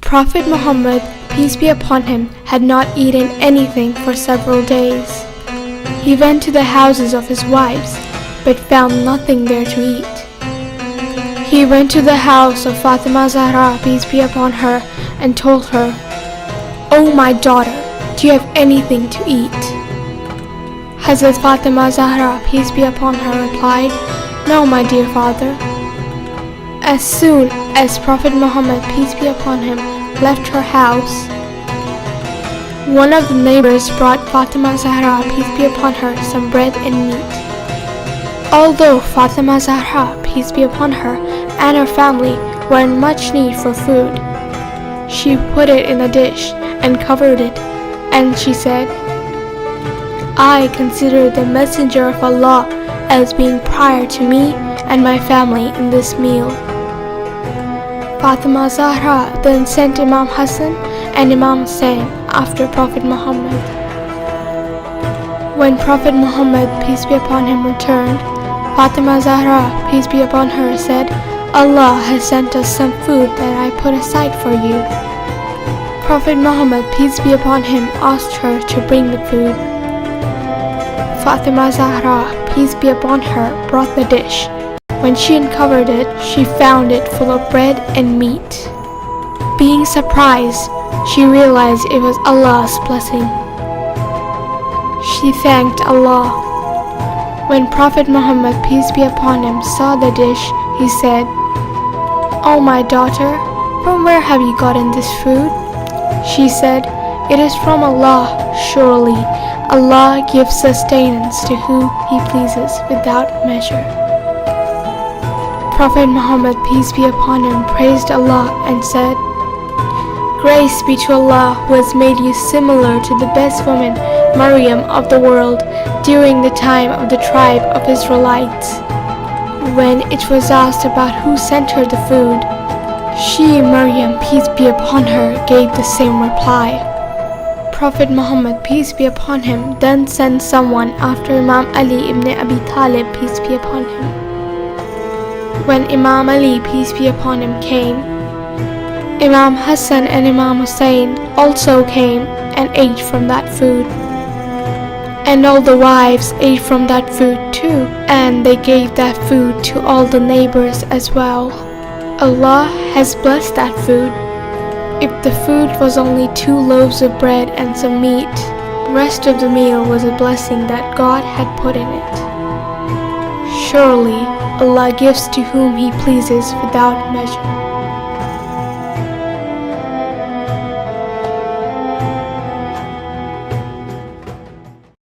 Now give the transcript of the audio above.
Prophet Muhammad, peace be upon him, had not eaten anything for several days. He went to the houses of his wives, but found nothing there to eat. He went to the house of Fatima Zahra, peace be upon her, and told her, "Oh my daughter, do you have anything to eat?" Hazrat Fatima Zahra, peace be upon her, replied, "No, my dear father." As soon as Prophet Muhammad, peace be upon him, left her house, one of the neighbors brought Fatima Zahra, peace be upon her, some bread and meat. Although Fatima Zahra, peace be upon her, and her family were in much need for food, she put it in a dish and covered it, and she said, "I consider the messenger of Allah as being prior to me and my family in this meal." Fatima Zahra then sent Imam Hassan and Imam Hussain after Prophet Muhammad. When Prophet Muhammad, peace be upon him, returned, Fatima Zahra, peace be upon her, said, "Allah has sent us some food that I put aside for you." Prophet Muhammad, peace be upon him, asked her to bring the food. Fatima Zahra, peace be upon her, brought the dish. When she uncovered it, she found it full of bread and meat. Being surprised, she realized it was Allah's blessing. She thanked Allah. When Prophet Muhammad, peace be upon him, saw the dish, he said, "Oh my daughter, from where have you gotten this food?" She said, "It is from Allah. Surely Allah gives sustenance to whom He pleases without measure." Prophet Muhammad, peace be upon him, praised Allah and said, "Grace be to Allah who has made you similar to the best woman, Maryam of the world, during the time of the tribe of Israelites. When it was asked about who sent her the food, she, Maryam, peace be upon her, gave the same reply." Prophet Muhammad, peace be upon him, then sent someone after Imam Ali ibn Abi Talib, peace be upon him. When Imam Ali, peace be upon him, came, Imam Hassan and Imam Hussain also came and ate from that food. And all the wives ate from that food too, and they gave that food to all the neighbors as well. Allah has blessed that food. If the food was only 2 loaves of bread and some meat, the rest of the meal was a blessing that God had put in it. Surely Allah gives to whom He pleases without measure.